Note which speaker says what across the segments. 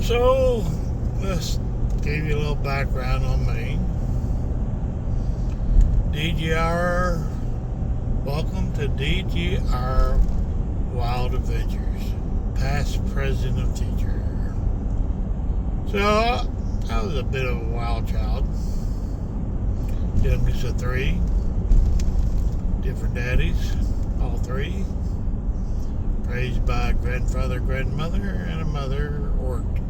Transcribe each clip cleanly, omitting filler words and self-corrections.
Speaker 1: So, let's give you a little background on me. DGR, welcome to DGR Wild Adventures, past, present, and future. So, I was a bit of a wild child. Youngest of three, different daddies, all three. Raised by a grandfather, grandmother, and a mother worked.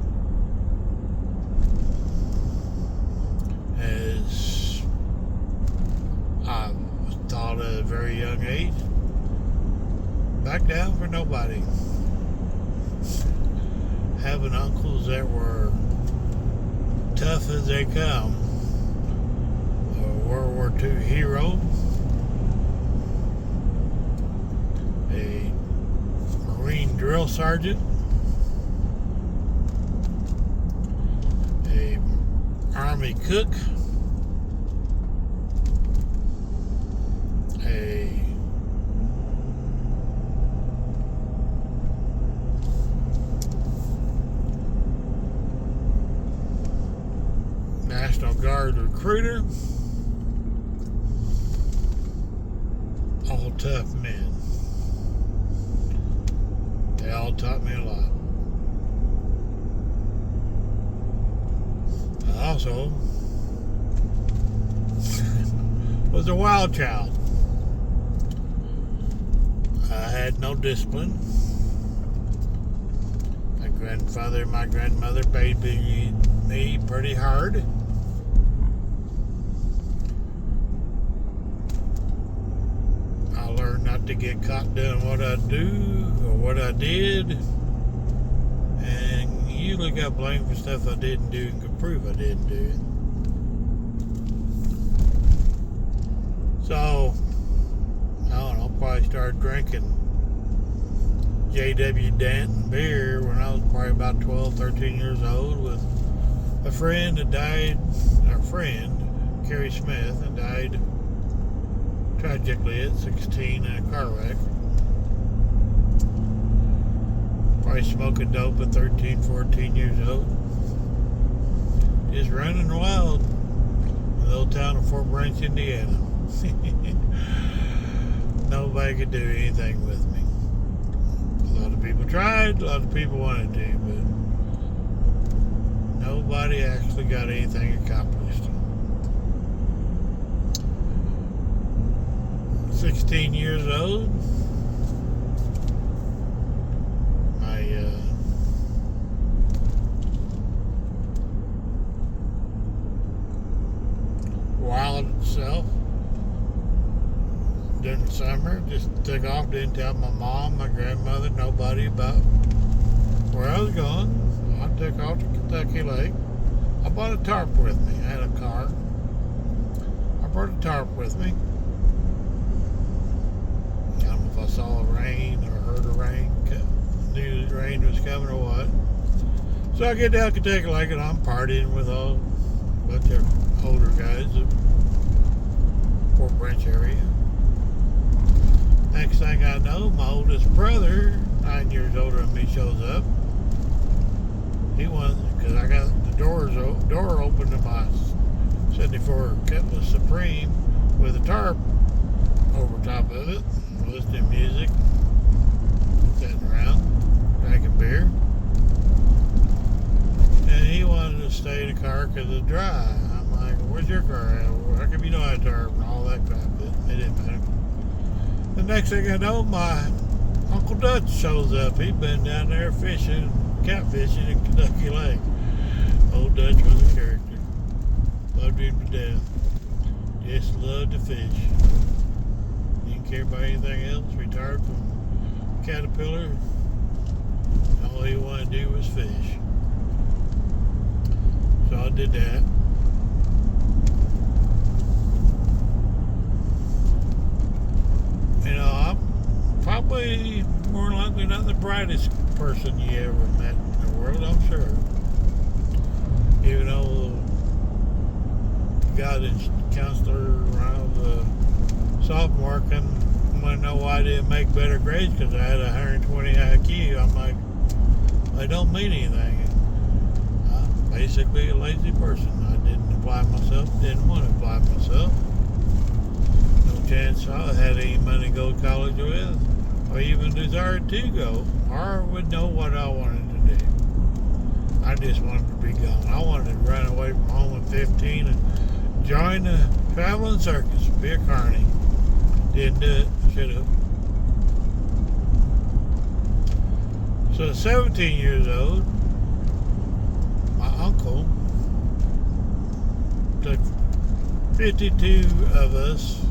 Speaker 1: As I was taught at a very young age, back down for nobody. Having uncles that were tough as they come, a World War II hero, a Marine drill sergeant, a Army cook, a National Guard recruiter, all tough men. They all taught me a lot. I also was a wild child. I had no discipline. My grandfather and my grandmother babied me pretty hard. I learned not to get caught doing what I do or what I did, and usually got blamed for stuff I didn't do and could prove I didn't do it. So, I don't know, probably started drinking J.W. Danton beer when I was probably about 12, 13 years old with a friend that died, our friend, Kerry Smith, and died tragically at 16 in a car wreck. Probably smoking dope at 13, 14 years old. Just running wild in the little town of Fort Branch, Indiana. Nobody could do anything with me. A lot of people tried, a lot of people wanted to, but nobody actually got anything accomplished. 16 years old, my wild self during the summer just took off, didn't tell my mom, my grandmother, nobody about where I was going. I took off to Kentucky Lake. I bought a tarp with me. I had a car. I brought a tarp with me. I don't know if I saw rain or heard the rain, knew the rain was coming or what. So I get down to Kentucky Lake and I'm partying with a bunch of older guys at Fort Branch area. Next thing I know, my oldest brother, 9 years older than me, shows up. He wants, because I got the door open to my 74 Cutlass Supreme with a tarp over top of it, listening to music, sitting around, drinking beer. And he wanted to stay in the car because it's dry. I'm like, where's your car at? How come you don't have a tarp and all that crap? It didn't matter. The next thing I know, my Uncle Dutch shows up. He'd been down there fishing, catfishing in Kentucky Lake. Old Dutch was a character. Loved him to death. Just loved to fish. Didn't care about anything else. Retired from Caterpillar. All he wanted to do was fish. So I did that. You know, I'm probably more likely not the brightest person you ever met in the world, I'm sure. Even though the guy that's counselor around the sophomore couldn't want to know why I didn't make better grades because I had a 120 IQ. I'm like, it don't mean anything. basically a lazy person. I didn't apply myself, didn't want to apply myself. No chance I had any money to go to college with, or even desired to go, or would know what I wanted to do. I just wanted to be gone. I wanted to run away from home at 15 and join the traveling circus, be a carny. Didn't do it, should have. So at 17 years old, my uncle took 52 of us,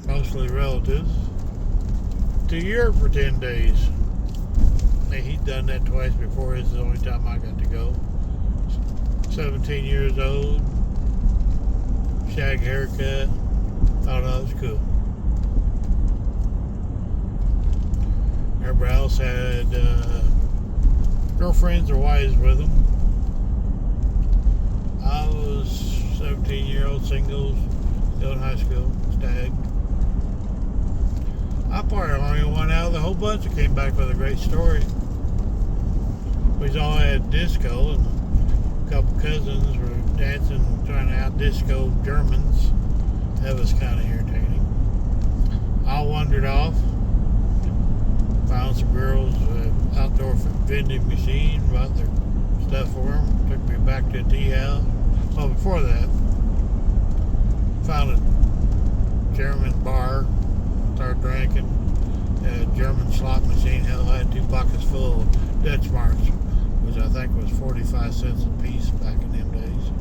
Speaker 1: mostly relatives, to Europe for 10 days. He'd done that twice before. This is the only time I got to go. 17 years old, shag haircut, thought I was cool. Everybody else had girlfriends or wives with them. I was 17-year-old single, still in high school, stag. I probably the only one out of the whole bunch that came back with a great story. We all had disco, and a couple cousins were dancing, trying to out-disco Germans. That was kind of irritating. I wandered off, found some girls at outdoor vending machine, bought their stuff for them, took me back to a tea house. Well, before that, found a German bar, started drinking. A German slot machine. Hell, I had 2 pockets full of Dutch marks, which I think was 45 cents a piece back in them days.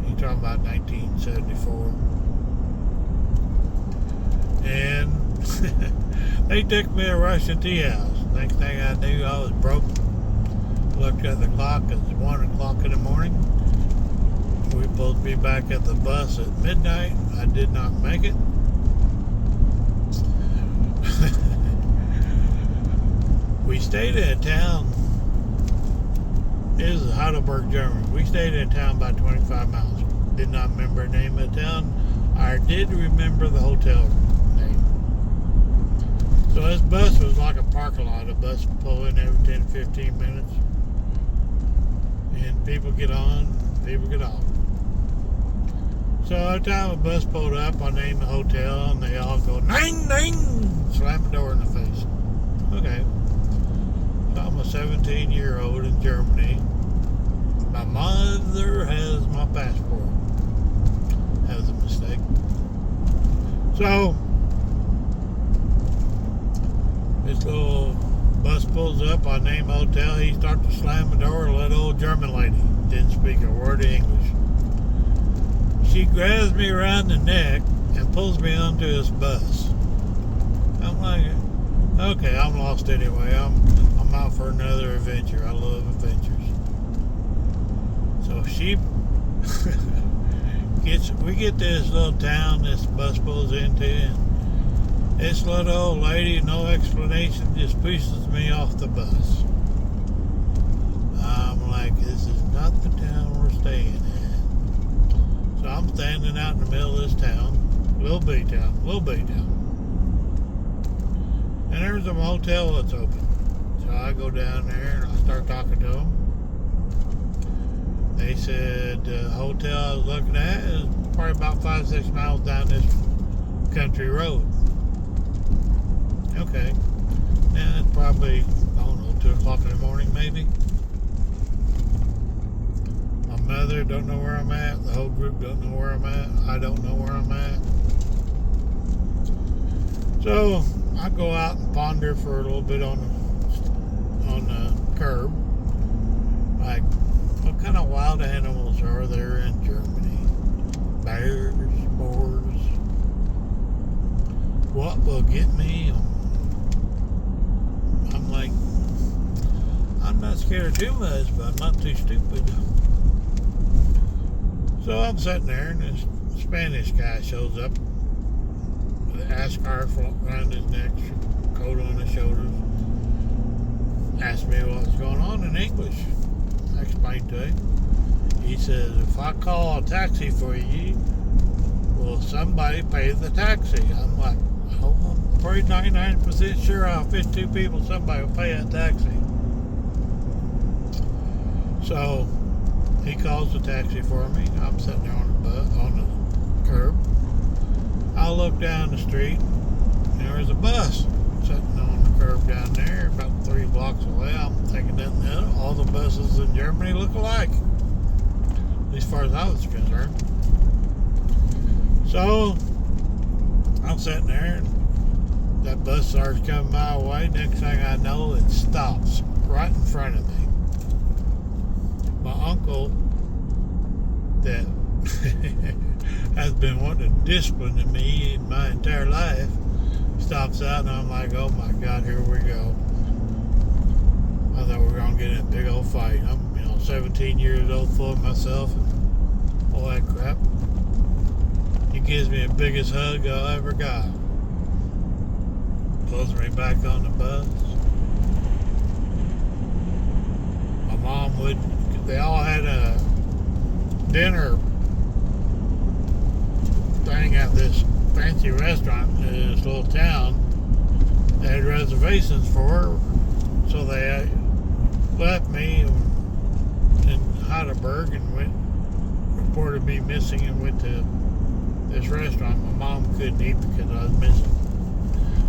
Speaker 1: You're talking about 1974. And they took me to a Russian tea house. Next thing I knew, I was broke. Looked at the clock, it was 1 o'clock in the morning. We were supposed to be back at the bus at midnight. I did not make it. We stayed in a town. It was Heidelberg, Germany. We stayed in a town about 25 miles. Did not remember the name of the town. I did remember the hotel name. So this bus was like a parking lot. A bus would pull in every 10, 15 minutes. And people get on, people get off. So every time a bus pulled up, I named the hotel, and they all go, "Ning, ning!" Slam the door in the face. Okay. So I'm a 17-year-old in Germany. My mother has my passport. That was a mistake. So, this little bus pulls up, I name the hotel, he starts to slam the door, a little old German lady. Didn't speak a word of English. She grabs me around the neck and pulls me onto this bus. I'm like, okay, I'm lost anyway. I'm out for another adventure. I love adventures. So she we get to this little town this bus pulls into, and this little old lady, no explanation, just pushes me off the bus. I'm like, this is not the town we're staying at. So I'm standing out in the middle of this town, little bitty town. And there's a motel that's open. So I go down there and I start talking to them. They said the hotel I was looking at is probably about 5-6 miles down this country road. Okay. And it's probably, I don't know, 2 o'clock in the morning maybe. My mother don't know where I'm at. The whole group don't know where I'm at. I don't know where I'm at. So I go out and ponder for a little bit on the curb. Like, what kind of wild animals are there in Germany? Bears, boars. What will get me? I'm like, I'm not scared of too much, but I'm not too stupid. So I'm sitting there, and this Spanish guy shows up with an ash scarf around his neck, coat on his shoulders. Asked me what was going on in English. I explained to him. He says, if I call a taxi for you, will somebody pay the taxi? I'm like, oh, I'm pretty 99% sure I'll fit 2 people, somebody will pay that taxi. So he calls a taxi for me. I'm sitting there on the curb. I look down the street, and there's a bus sitting on the curb down there, about 3 blocks away. I'm thinking that all the buses in Germany look alike, at least as far as I was concerned. So I'm sitting there, and that bus starts coming my way. Next thing I know, it stops right in front of me. My uncle, that has been wanting to discipline me in my entire life, stops out, and I'm like, oh my God, here we go. I thought we were going to get in a big old fight. I'm 17 years old, full of myself and all that crap. He gives me the biggest hug I ever got. Pulls me back on the bus. My mom they all had a dinner thing at this fancy restaurant in this little town. They had reservations for her, so they left me in Heidelberg and reported me missing and went to this restaurant. My mom couldn't eat because I was missing.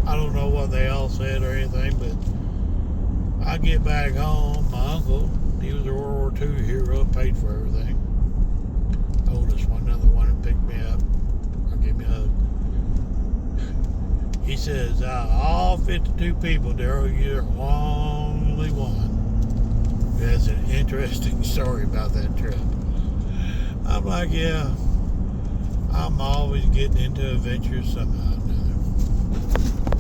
Speaker 1: I don't know what they all said or anything, but I get back home. My uncle, he was a World War II hero, paid for everything. Oldest one, another one that picked me up or gave me a hug. He says, out of all 52 people, Daryl, you're only one who has an interesting story about that trip. I'm like, yeah, I'm always getting into adventures somehow.